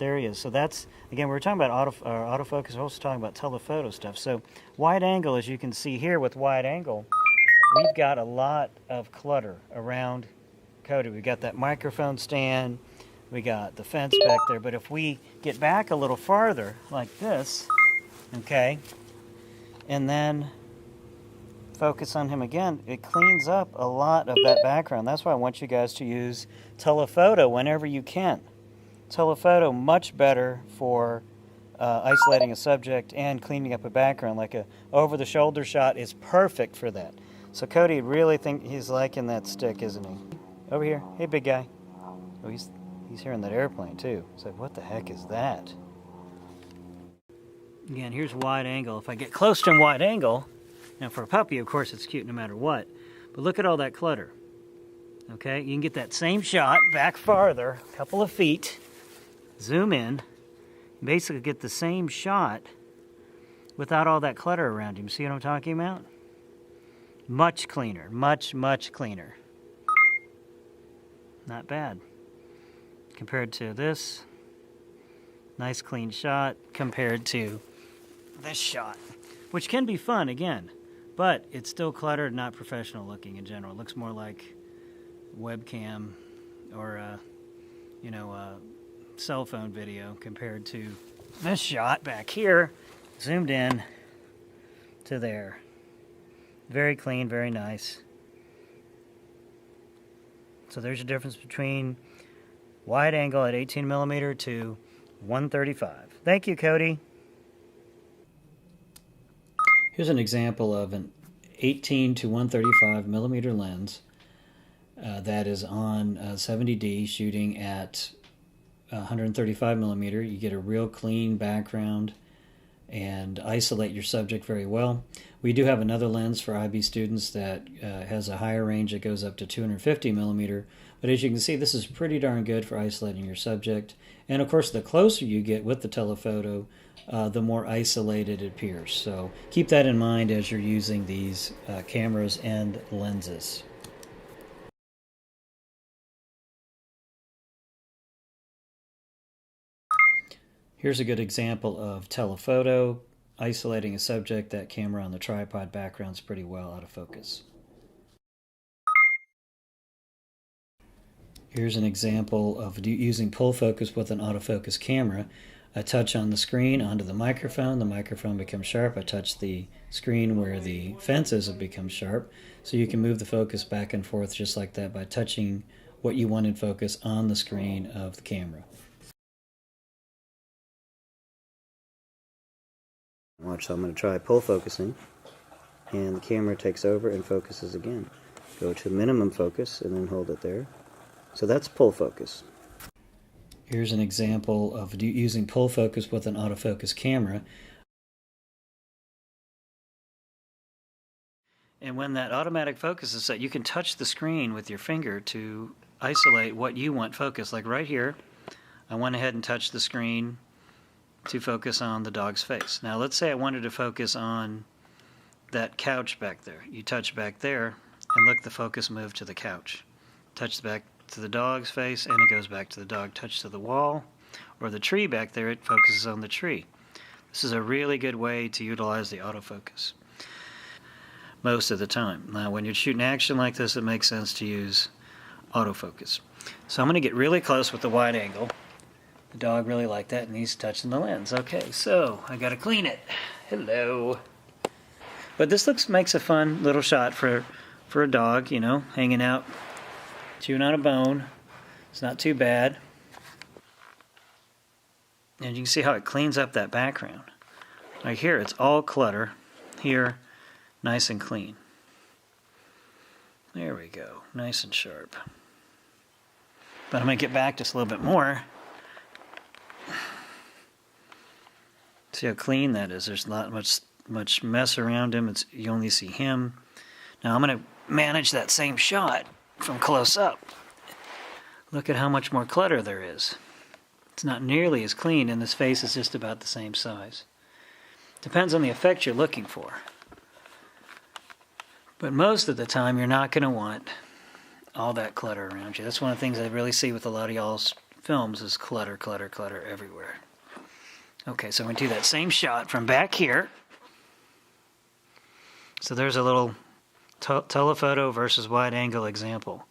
there he is. So that's, again, we were talking about autofocus, we're also talking about telephoto stuff. So wide angle, as you can see here with wide angle, we've got a lot of clutter around Cody. We've got that microphone stand, we got the fence back there, but if we get back a little farther, like this, okay, and then focus on him again, it cleans up a lot of that background. That's why I want you guys to use telephoto whenever you can. Telephoto much better for isolating a subject and cleaning up a background. Like a over-the-shoulder shot is perfect for that. So Cody really think he's liking that stick, isn't he? Over here, hey big guy. Oh, he's hearing that airplane too. It's like, what the heck is that? Again, here's wide angle. If I get close to him wide angle, now for a puppy, of course, it's cute no matter what. But look at all that clutter. Okay, you can get that same shot back farther, a couple of feet, zoom in, basically get the same shot without all that clutter around him. See what I'm talking about? Much cleaner, much, much cleaner. Not bad. Compared to this, nice clean shot compared to this shot, which can be fun again, but it's still cluttered, not professional looking in general. It looks more like webcam or cell phone video compared to this shot back here, zoomed in to there. Very clean, very nice. So there's a difference between wide angle at 18mm to 135. Thank you, Cody. Here's an example of an 18 to 135mm lens that is on 70D shooting at 135mm. You get a real clean background and isolate your subject very well. We do have another lens for IB students that has a higher range that goes up to 250mm, but as you can see, this is pretty darn good for isolating your subject. And of course, the closer you get with the telephoto, the more isolated it appears. So keep that in mind as you're using these cameras and lenses. Here's a good example of telephoto, isolating a subject. That camera on the tripod background's pretty well out of focus. Here's an example of using pull focus with an autofocus camera. I touch on the screen onto the microphone becomes sharp. I touch the screen where the fence is, it becomes sharp. So you can move the focus back and forth just like that by touching what you want in focus on the screen of the camera. Watch, so I'm going to try pull focusing, and the camera takes over and focuses again. Go to minimum focus and then hold it there. So that's pull focus. Here's an example of using pull focus with an autofocus camera. And when that automatic focus is set, you can touch the screen with your finger to isolate what you want focused. Like right here, I went ahead and touched the screen to focus on the dog's face. Now let's say I wanted to focus on that couch back there. You touch back there and look, the focus moved to the couch. Touch back to the dog's face and it goes back to the dog. Touch to the wall or the tree back there, it focuses on the tree. This is a really good way to utilize the autofocus most of the time. Now when you're shooting action like this, it makes sense to use autofocus. So I'm going to get really close with the wide angle. The dog really liked that and he's touching the lens. Okay, so I gotta clean it. Hello. But this makes a fun little shot for a dog, you know, hanging out, chewing on a bone. It's not too bad. And you can see how it cleans up that background. Like here, it's all clutter. Here, nice and clean. There we go, nice and sharp. But I'm gonna get back just a little bit more. See how clean that is. There's not much mess around him. You only see him. Now I'm going to manage that same shot from close up. Look at how much more clutter there is. It's not nearly as clean, and his face is just about the same size. Depends on the effect you're looking for. But most of the time, you're not going to want all that clutter around you. That's one of the things I really see with a lot of y'all's films is clutter, clutter, clutter everywhere. Okay, so I'm going to do that same shot from back here. So there's a little telephoto versus wide angle example.